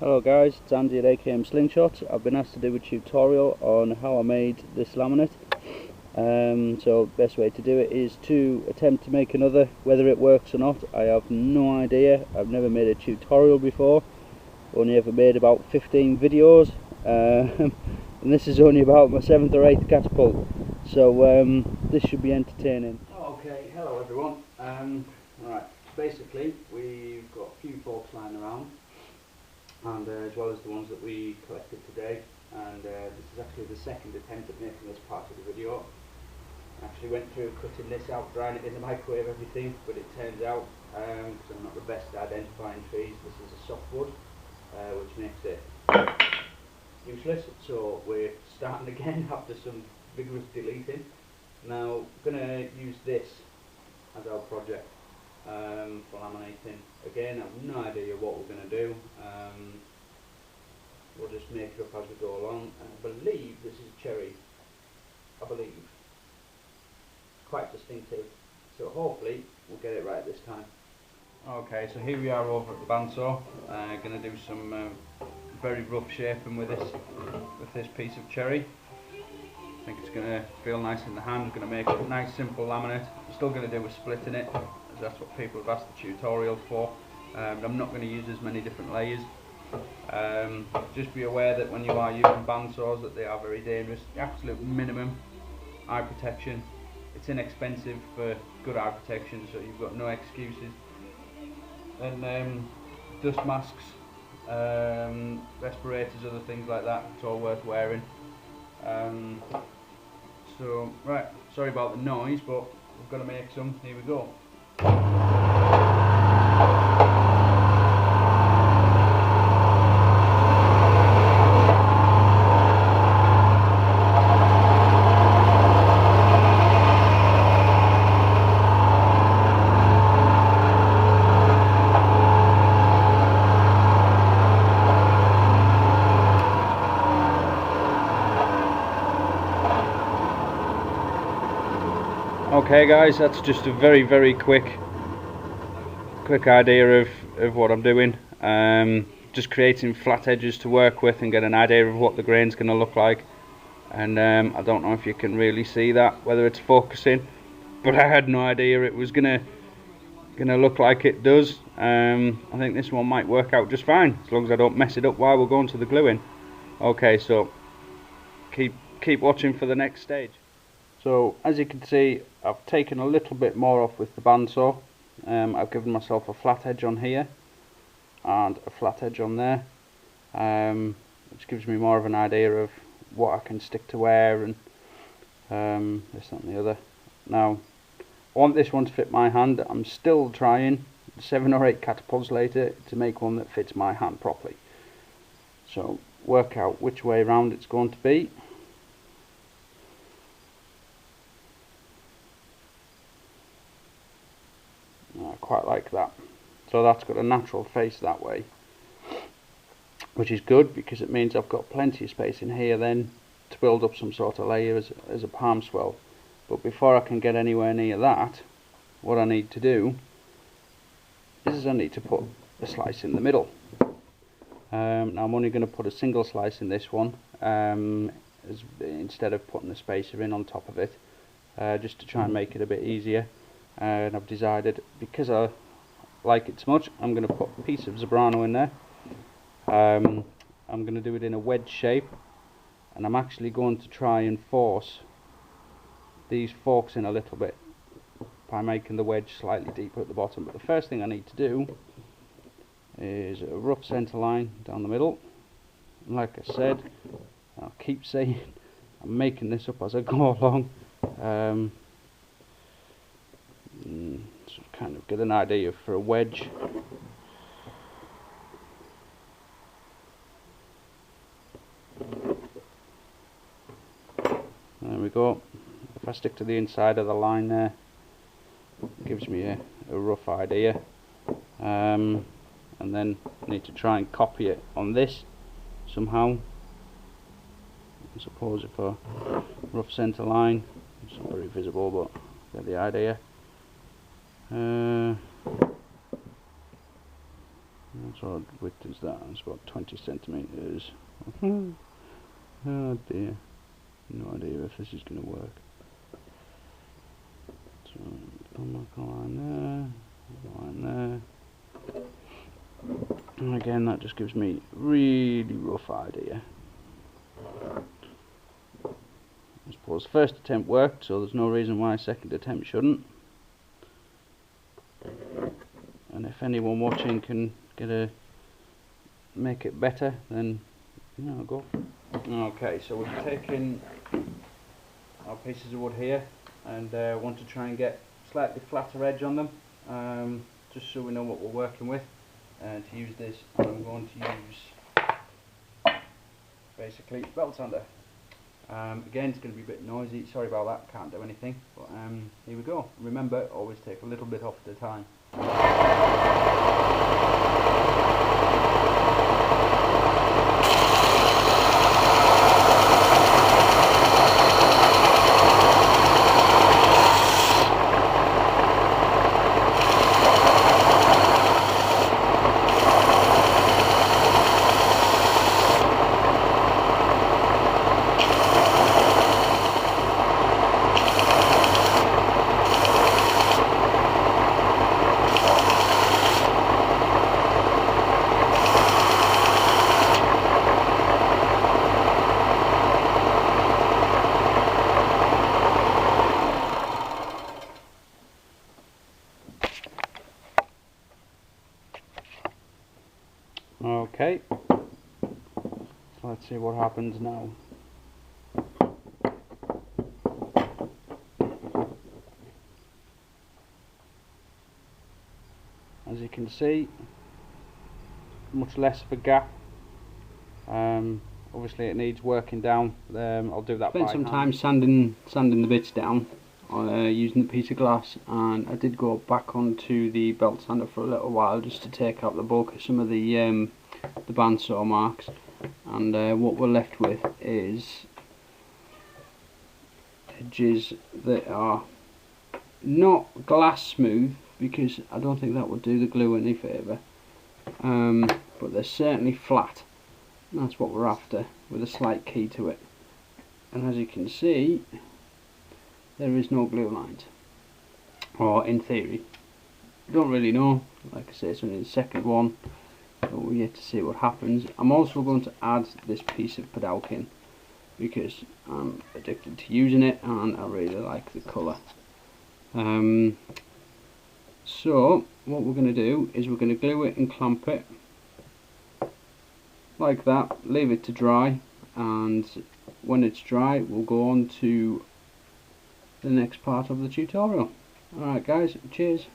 Hello guys, it's Andy at akmslingshots. I've been asked to do a tutorial on how I made this laminate. So best way to do it is to attempt to make another. Whether it works or not, I have no idea. I've never made a tutorial before. Only ever made about 15 videos, and this is only about my 7th or 8th catapult. So this should be entertaining. Okay, hello everyone. Right, basically we've got a few forks lying around, and as well as the ones that we collected today, and this is actually the second attempt at making this part of the video. I actually went through cutting this out, drying it in the microwave, everything, but it turns out, because I'm not the best at identifying trees, this is a softwood, which makes it useless, so we're starting again after some vigorous deleting. Now, I'm going to use this as our project for laminating. Again, I have no idea what we're going to do. We'll just make it up as we go along. And I believe this is cherry. I believe. Quite distinctive. So hopefully we'll get it right this time. Okay, so here we are over at the bandsaw. Going to do some very rough shaping with this piece of cherry. I think it's going to feel nice in the hand. It's going to make a nice simple laminate. I'm still going to do a split in it, as that's what people have asked the tutorial for. But I'm not going to use as many different layers. Just be aware that when you are using bandsaws that they are very dangerous. The absolute minimum eye protection. It's inexpensive for good eye protection, so you've got no excuses. Then dust masks, respirators, other things like that, it's all worth wearing. So right, sorry about the noise, but we've got to make some. Here we go. Okay guys, that's just a very quick idea of what I'm doing. Just creating flat edges to work with and get an idea of what the grain's going to look like. And I don't know if you can really see that, whether it's focusing, but I had no idea it was gonna look like it does. I think this one might work out just fine, as long as I don't mess it up while we're going to the gluing. Okay, so keep watching for the next stage. So as you can see, I've taken a little bit more off with the bandsaw. I've given myself a flat edge on here and a flat edge on there, which gives me more of an idea of what I can stick to where, and this, that and the other. Now, I want this one to fit my hand. I'm still trying 7 or 8 catapults later to make one that fits my hand properly. So work out which way round it's going to be. I quite like that. So that's got a natural face that way, which is good because it means I've got plenty of space in here then to build up some sort of layer as a palm swell. But before I can get anywhere near that, what I need to do is I need to put a slice in the middle. Now I'm only going to put a single slice in this one, instead of putting a spacer in on top of it, just to try and make it a bit easier. And I've decided, because I like it so much, I'm going to put a piece of Zebrano in there. I'm going to do it in a wedge shape, and I'm actually going to try and force these forks in a little bit by making the wedge slightly deeper at the bottom. But the first thing I need to do is a rough centre line down the middle. And like I said, I'll keep saying I'm making this up as I go along. So kind of get an idea for a wedge. There we go. If I stick to the inside of the line there, it gives me a rough idea. And then I need to try and copy it on this somehow. I suppose if a rough centre line, it's not very visible, but get the idea. That's sort of width is that? It's about 20 centimeters. Oh dear, no idea if this is going to work. So come back a line there, and again that just gives me really rough idea. I suppose first attempt worked, so there's no reason why second attempt shouldn't. And if anyone watching can make it better, then go for it. Okay, so we've taken our pieces of wood here and want to try and get slightly flatter edge on them, just so we know what we're working with. And to use this, I'm going to use basically belt sander. Again, it's going to be a bit noisy, sorry about that, can't do anything, but here we go. Remember, always take a little bit off at a time. Okay, so let's see what happens now. As you can see, much less of a gap. Obviously it needs working down. I'll do that. Spent some time sanding the bits down using the piece of glass, and I did go back onto the belt sander for a little while just to take out the bulk of some of the bandsaw marks, and what we're left with is edges that are not glass smooth, because I don't think that would do the glue any favour, but they're certainly flat. That's what we're after, with a slight key to it. And as you can see, there is no glue lines, or in theory. I don't really know, like I say, it's only the second one, so we're yet to see what happens. I'm also going to add this piece of Podalkin because I'm addicted to using it and I really like the colour. So what we're going to do is we're going to glue it and clamp it like that, leave it to dry, and when it's dry we'll go on to the next part of the tutorial. Alright guys, cheers.